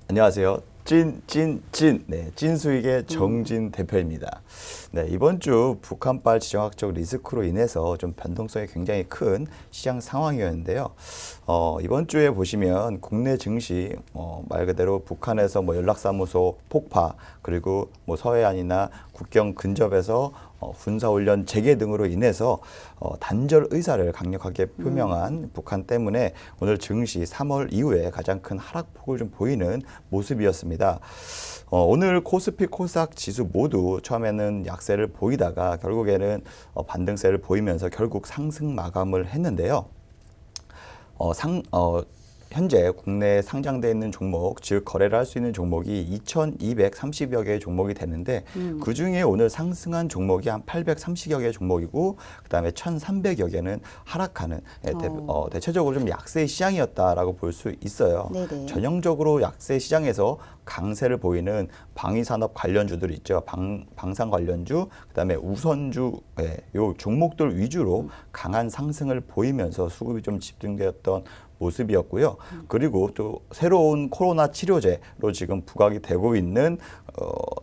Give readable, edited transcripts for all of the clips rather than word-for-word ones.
안녕하세요. 네, 찐수익의 정진 대표입니다. 네, 이번 주 북한발 지정학적 리스크로 인해서 좀 변동성이 굉장히 큰 시장 상황이었는데요. 이번 주에 보시면 국내 증시, 말 그대로 북한에서 연락사무소 폭파, 그리고 서해안이나 국경 근접에서 군사훈련 재개 등으로 인해서 단절 의사를 강력하게 표명한 북한 때문에 오늘 증시 3월 이후에 가장 큰 하락폭을 좀 보이는 모습이었습니다. 오늘 코스피, 코스닥 지수 모두 처음에는 약세를 보이다가 결국에는 반등세를 보이면서 결국 상승 마감을 했는데요. 현재 국내에 상장되어 있는 종목, 즉 거래를 할 수 있는 종목이 2,230여 개의 종목이 되는데 그중에 오늘 상승한 종목이 한 830여 개의 종목이고 그다음에 1,300여 개는 하락하는 대체적으로 좀 약세 시장이었다라고 볼 수 있어요. 네네. 전형적으로 약세 시장에서 강세를 보이는 방위산업 관련주들 있죠. 방산 관련주, 그다음에 우선주, 요 종목들 위주로 강한 상승을 보이면서 수급이 좀 집중되었던 모습이었고요. 그리고 또 새로운 코로나 치료제로 지금 부각이 되고 있는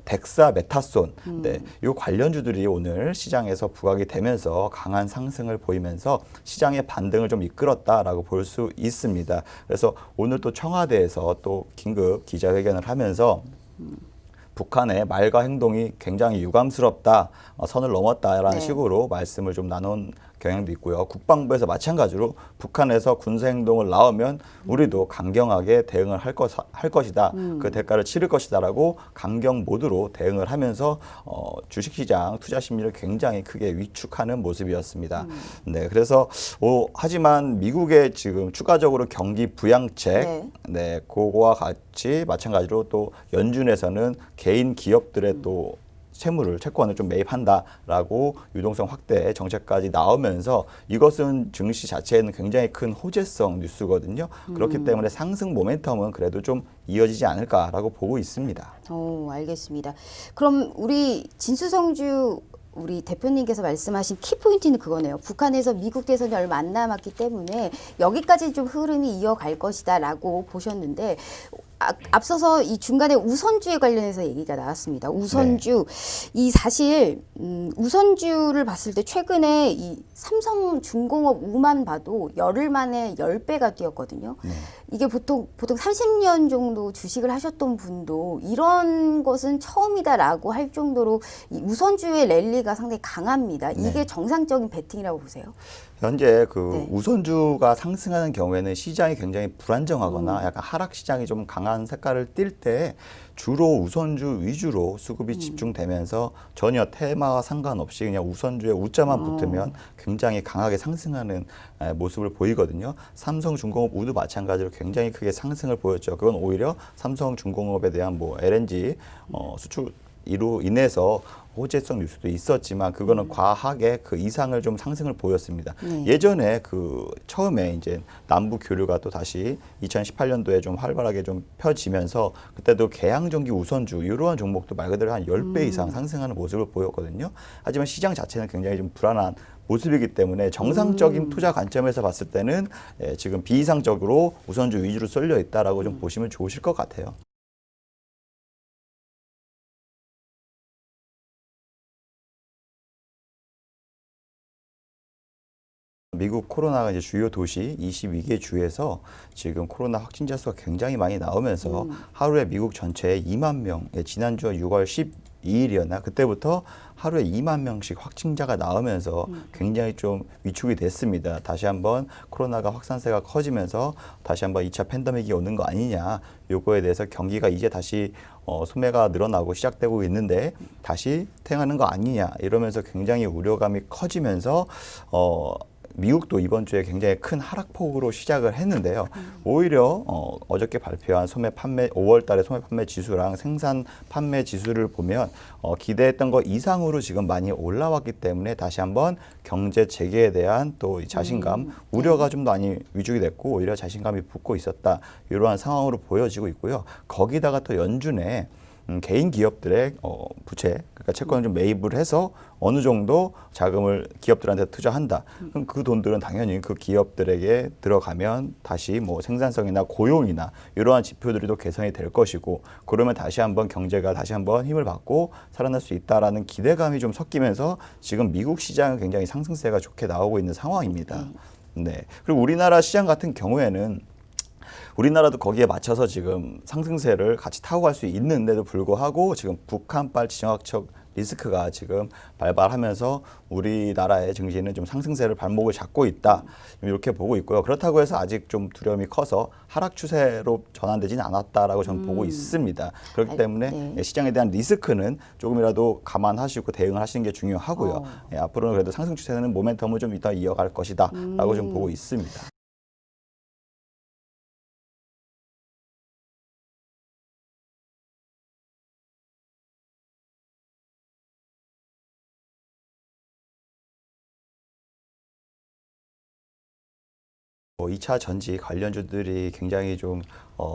덱사메타손, 네, 이 관련주들이 오늘 시장에서 부각이 되면서 강한 상승을 보이면서 시장의 반등을 좀 이끌었다라고 볼 수 있습니다. 그래서 오늘 또 청와대에서 또 긴급 기자회견을 하면서 북한의 말과 행동이 굉장히 유감스럽다, 선을 넘었다라는 식으로 말씀을 좀 나눈 경향도 있고요. 국방부에서 마찬가지로 북한에서 군사행동을 나오면 우리도 강경하게 대응을 할 것이다. 그 대가를 치를 것이다라고 강경 모드로 대응을 하면서 주식시장 투자 심리를 굉장히 크게 위축하는 모습이었습니다. 네, 그래서 하지만 미국의 지금 추가적으로 경기 부양책, 네, 그거와 같이 마찬가지로 또 연준에서는 개인 기업들의 또 채권을 좀 매입한다라고 유동성 확대 정책까지 나오면서 이것은 증시 자체에는 굉장히 큰 호재성 뉴스거든요. 그렇기 때문에 상승 모멘텀은 그래도 좀 이어지지 않을까라고 보고 있습니다. 알겠습니다. 그럼 우리 진수성주 우리 대표님께서 말씀하신 키포인트는 그거네요. 북한에서 미국 대선이 얼마 안 남았기 때문에 여기까지 좀 흐름이 이어갈 것이다라고 보셨는데 앞서서 이 중간에 우선주에 관련해서 얘기가 나왔습니다. 우선주, 이 사실 우선주를 봤을 때 최근에 이 삼성중공업 우만 봐도 열흘 만에 10배가 뛰었거든요. 이게 보통 30년 정도 주식을 하셨던 분도 이런 것은 처음이다라고 할 정도로 이 우선주의 랠리가 상당히 강합니다. 이게 정상적인 베팅이라고 보세요? 현재 우선주가 상승하는 경우에는 시장이 굉장히 불안정하거나 약간 하락 시장이 좀 강한 색깔을 띌 때 주로 우선주 위주로 수급이 집중되면서 전혀 테마와 상관없이 그냥 우선주에 우자만 붙으면 굉장히 강하게 상승하는 모습을 보이거든요. 삼성중공업 우도 마찬가지로 굉장히 크게 상승을 보였죠. 그건 오히려 삼성중공업에 대한 LNG 수출 이로 인해서 호재성 뉴스도 있었지만 그거는 과하게 그 이상을 좀 상승을 보였습니다. 예전에 처음에 이제 남북 교류가 또 다시 2018년도에 좀 활발하게 좀 펴지면서 그때도 개항전기 우선주 이러한 종목도 말 그대로 한 10배 이상 상승하는 모습을 보였거든요. 하지만 시장 자체는 굉장히 좀 불안한 모습이기 때문에 정상적인 투자 관점에서 봤을 때는 지금 비이상적으로 우선주 위주로 쏠려 있다라고 좀 보시면 좋으실 것 같아요. 미국 코로나가 이제 주요 도시 22개 주에서 지금 코로나 확진자 수가 굉장히 많이 나오면서 하루에 미국 전체에 2만 명, 지난주 6월 12일이었나 그때부터 하루에 2만 명씩 확진자가 나오면서 굉장히 좀 위축이 됐습니다. 다시 한번 코로나가 확산세가 커지면서 다시 한번 2차 팬데믹이 오는 거 아니냐, 요거에 대해서 경기가 이제 다시 소매가 늘어나고 시작되고 있는데 다시 탱하는 거 아니냐 이러면서 굉장히 우려감이 커지면서 미국도 이번 주에 굉장히 큰 하락폭으로 시작을 했는데요. 오히려 어저께 발표한 소매 판매 5월 달에 소매 판매 지수랑 생산 판매 지수를 보면 기대했던 것 이상으로 지금 많이 올라왔기 때문에 다시 한번 경제 재개에 대한 또 자신감, 우려가 좀 많이 위축이 됐고 오히려 자신감이 붙고 있었다. 이러한 상황으로 보여지고 있고요. 거기다가 또 연준에 개인 기업들의 부채, 그러니까 채권을 좀 매입을 해서 어느 정도 자금을 기업들한테 투자한다. 그럼 그 돈들은 당연히 그 기업들에게 들어가면 다시 뭐 생산성이나 고용이나 이러한 지표들이 또 개선이 될 것이고, 그러면 다시 한번 경제가 다시 한번 힘을 받고 살아날 수 있다라는 기대감이 좀 섞이면서 지금 미국 시장은 굉장히 상승세가 좋게 나오고 있는 상황입니다. 네. 그리고 우리나라 시장 같은 경우에는 우리나라도 거기에 맞춰서 지금 상승세를 같이 타고 갈 수 있는데도 불구하고 지금 북한발 지정학적 리스크가 지금 발발하면서 우리나라의 증시는 좀 상승세를 발목을 잡고 있다, 이렇게 보고 있고요. 그렇다고 해서 아직 좀 두려움이 커서 하락 추세로 전환되지는 않았다라고 저는 보고 있습니다. 그렇기 때문에 시장에 대한 리스크는 조금이라도 감안하시고 대응을 하시는 게 중요하고요. 앞으로는 그래도 상승 추세는 모멘텀을 좀 이따 이어갈 것이다라고 좀 보고 있습니다. 뭐 2차 전지 관련주들이 굉장히 좀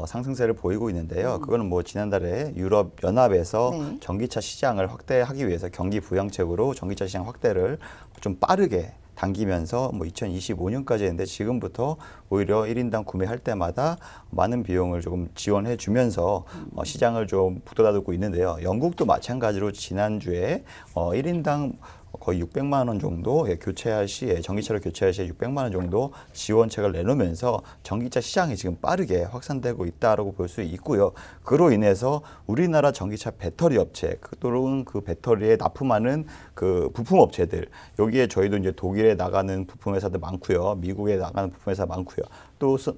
상승세를 보이고 있는데요. 그거는 뭐 지난달에 유럽 연합에서 전기차 시장을 확대하기 위해서 경기 부양책으로 전기차 시장 확대를 좀 빠르게 당기면서 뭐 2025년까지 했는데, 지금부터 오히려 1인당 구매할 때마다 많은 비용을 조금 지원해 주면서 시장을 좀 북돋아두고 있는데요. 영국도 마찬가지로 지난주에 1인당 거의 600만 원 정도 교체할 시에, 전기차를 교체할 시에 600만 원 정도 지원책을 내놓으면서 전기차 시장이 지금 빠르게 확산되고 있다라고 볼 수 있고요. 그로 인해서 우리나라 전기차 배터리 업체, 또는 그 배터리에 납품하는 그 부품 업체들, 여기에 저희도 이제 독일에 나가는 부품 회사들 많고요, 미국에 나가는 부품 회사 많고요,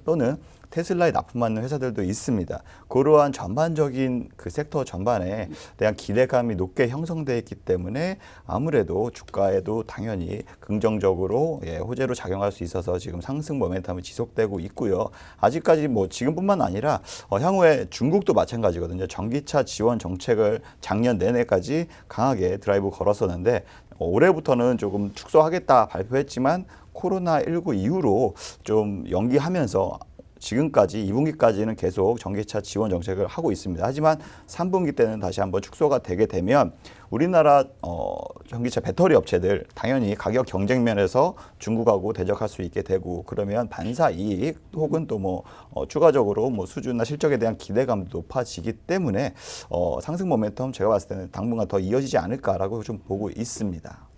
또는 테슬라에 납품하는 회사들도 있습니다. 그러한 전반적인 그 섹터 전반에 대한 기대감이 높게 형성되어 있기 때문에 아무래도 주가에도 당연히 긍정적으로 호재로 작용할 수 있어서 지금 상승 모멘텀이 지속되고 있고요. 아직까지 뭐 지금뿐만 아니라 향후에 중국도 마찬가지거든요. 전기차 지원 정책을 작년 내내까지 강하게 드라이브 걸었었는데, 올해부터는 조금 축소하겠다 발표했지만 코로나19 이후로 좀 연기하면서 지금까지 2분기까지는 계속 전기차 지원 정책을 하고 있습니다. 하지만 3분기 때는 다시 한번 축소가 되게 되면 우리나라 전기차 배터리 업체들 당연히 가격 경쟁 면에서 중국하고 대적할 수 있게 되고, 그러면 반사 이익 혹은 또 뭐 추가적으로 뭐 수주나 실적에 대한 기대감도 높아지기 때문에 상승 모멘텀 제가 봤을 때는 당분간 더 이어지지 않을까라고 좀 보고 있습니다.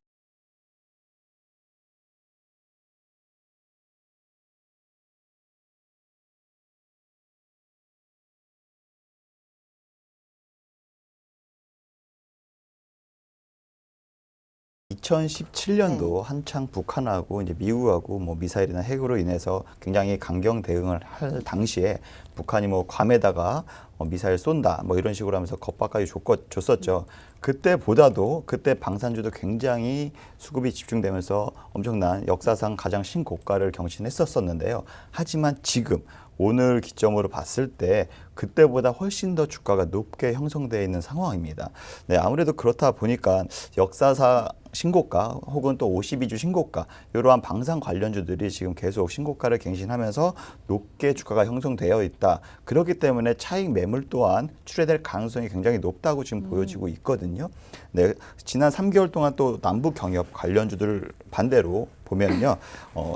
2017년도 한창 북한하고 이제 미국하고 뭐 미사일이나 핵으로 인해서 굉장히 강경 대응을 할 당시에 북한이 뭐 괌에다가 미사일 쏜다 뭐 이런 식으로 하면서 겁박까지 줬었죠. 그때보다도 그때 방산주도 굉장히 수급이 집중되면서 엄청난 역사상 가장 신고가를 경신했었었는데요. 하지만 지금 오늘 기점으로 봤을 때 그때보다 훨씬 더 주가가 높게 형성되어 있는 상황입니다. 네, 아무래도 그렇다 보니까 역사상 신고가 혹은 또 52주 신고가, 이러한 방산 관련주들이 지금 계속 신고가를 갱신하면서 높게 주가가 형성되어 있다. 그렇기 때문에 차익 매물 또한 출회될 가능성이 굉장히 높다고 지금 보여지고 있거든요. 네, 지난 3개월 동안 또 남북 경협 관련주들 반대로 보면요,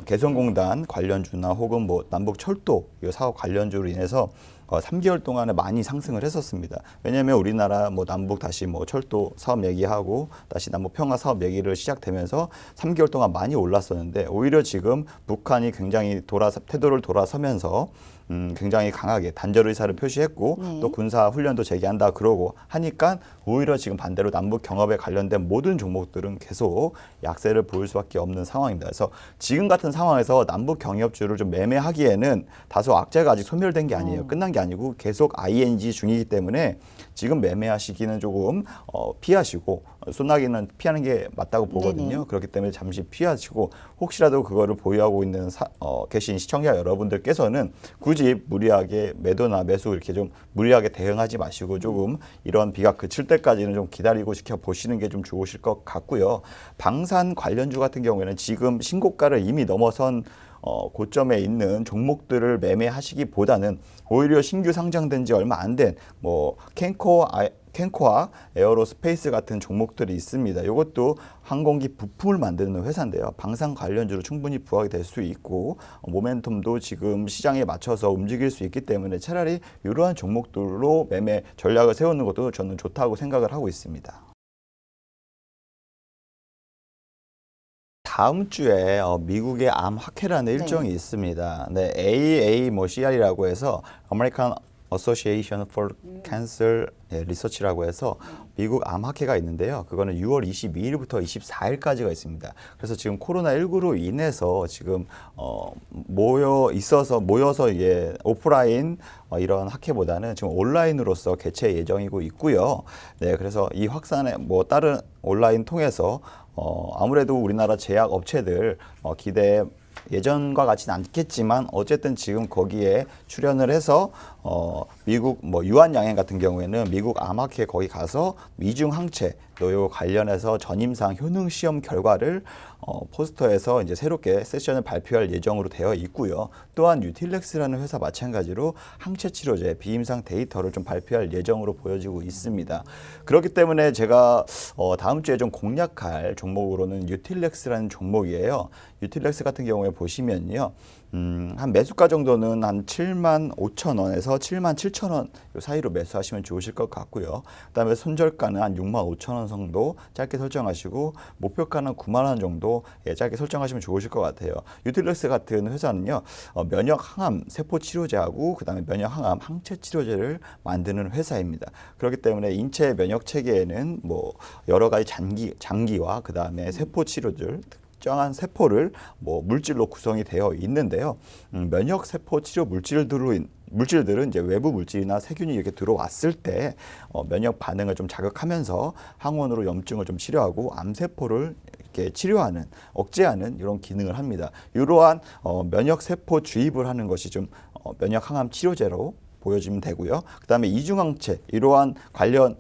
개성공단 관련주나 혹은 뭐 남북 철도 이 사업 관련주로 인해서 3개월 동안에 많이 상승을 했었습니다. 왜냐하면 우리나라 뭐 남북 다시 뭐 철도 사업 얘기하고 다시 남북 평화 사업 얘기를 시작되면서 3개월 동안 많이 올랐었는데, 오히려 지금 북한이 굉장히 태도를 돌아서면서 굉장히 강하게 단절 의사를 표시했고 또 군사 훈련도 재개한다 그러고 하니까 오히려 지금 반대로 남북 경협에 관련된 모든 종목들은 계속 약세를 보일 수밖에 없는 상황입니다. 그래서 지금 같은 상황에서 남북 경협주를 좀 매매하기에는 다소 악재가 아직 소멸된 게 아니에요. 끝난 게 아니고 계속 ING 중이기 때문에 지금 매매하시기는 조금 피하시고, 소나기는 피하는 게 맞다고 보거든요. 네네. 그렇기 때문에 잠시 피하시고, 혹시라도 그거를 보유하고 있는 계신 시청자 여러분들께서는 굳이 무리하게 매도나 매수 이렇게 좀 무리하게 대응하지 마시고 조금 이런 비가 그칠 때까지는 좀 기다리고 지켜보시는 게 좀 좋으실 것 같고요. 방산 관련주 같은 경우에는 지금 신고가를 이미 넘어선 고점에 있는 종목들을 매매하시기보다는 오히려 신규 상장된 지 얼마 안 된 뭐 캔코 캔코아, 에어로스페이스 같은 종목들이 있습니다. 이것도 항공기 부품을 만드는 회사인데요. 방산 관련주로 충분히 부각이 될 수 있고 모멘텀도 지금 시장에 맞춰서 움직일 수 있기 때문에 차라리 이러한 종목들로 매매 전략을 세우는 것도 저는 좋다고 생각을 하고 있습니다. 다음 주에 미국의 암 학회라는 일정이 있습니다. 네, AA CR이라고 해서 American Association for Cancer 리서치라고 해서 미국 암 학회가 있는데요. 그거는 6월 22일부터 24일까지가 있습니다. 그래서 지금 코로나19로 인해서 지금 모여서 오프라인 이런 학회보다는 지금 온라인으로서 개최 예정이고 있고요. 네, 그래서 이 확산에 다른 온라인 통해서 아무래도 우리나라 제약 업체들 기대 예전과 같지는 않겠지만 어쨌든 지금 거기에 출연을 해서 미국 유한양행 같은 경우에는 미국 암학회 거기 가서 위중 항체 요 관련해서 전임상 효능 시험 결과를 포스터에서 이제 새롭게 세션을 발표할 예정으로 되어 있고요. 또한 뉴틸렉스라는 회사 마찬가지로 항체 치료제 비임상 데이터를 좀 발표할 예정으로 보여지고 있습니다. 그렇기 때문에 제가 다음 주에 좀 공략할 종목으로는 뉴틸렉스라는 종목이에요. 뉴틸렉스 같은 경우에 보시면요. 한 매수가 정도는 한 75,000원에서 77,000원 사이로 매수하시면 좋으실 것 같고요. 그다음에 손절가는 한 65,000원 정도 짧게 설정하시고 목표가는 9만 원 정도 짧게 설정하시면 좋으실 것 같아요. 뉴틸렉스 같은 회사는요. 면역 항암 세포 치료제하고 그다음에 면역 항암 항체 치료제를 만드는 회사입니다. 그렇기 때문에 인체 면역 체계에는 여러 가지 장기와 그다음에 세포 치료들 특정한 세포를 물질로 구성이 되어 있는데요. 면역 세포 치료 물질들은 이제 외부 물질이나 세균이 이렇게 들어왔을 때 면역 반응을 좀 자극하면서 항원으로 염증을 좀 치료하고 암세포를 이렇게 치료하는 억제하는 이런 기능을 합니다. 이러한 면역 세포 주입을 하는 것이 좀 면역 항암 치료제로 보여지면 되고요. 그다음에 이중항체 이러한 관련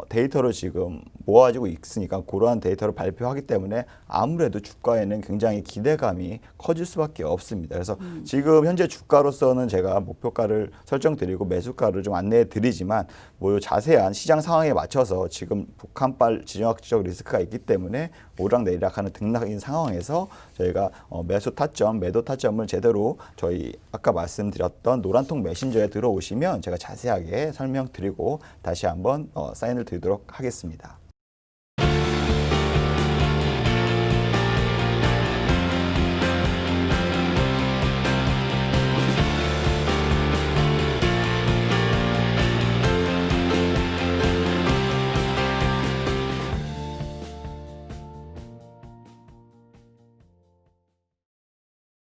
데이터를 지금 모아지고 있으니까 그러한 데이터를 발표하기 때문에 아무래도 주가에는 굉장히 기대감이 커질 수밖에 없습니다. 그래서 지금 현재 주가로서는 제가 목표가를 설정드리고 매수가를 좀 안내해 드리지만 자세한 시장 상황에 맞춰서 지금 북한발 지정학적 리스크가 있기 때문에 오락내리락하는 등락인 상황에서 저희가 매수 타점, 매도 타점을 제대로 저희 아까 말씀드렸던 노란통 메신저에 들어오시면 제가 자세하게 설명드리고 다시 한번 사인을 드리도록 하겠습니다.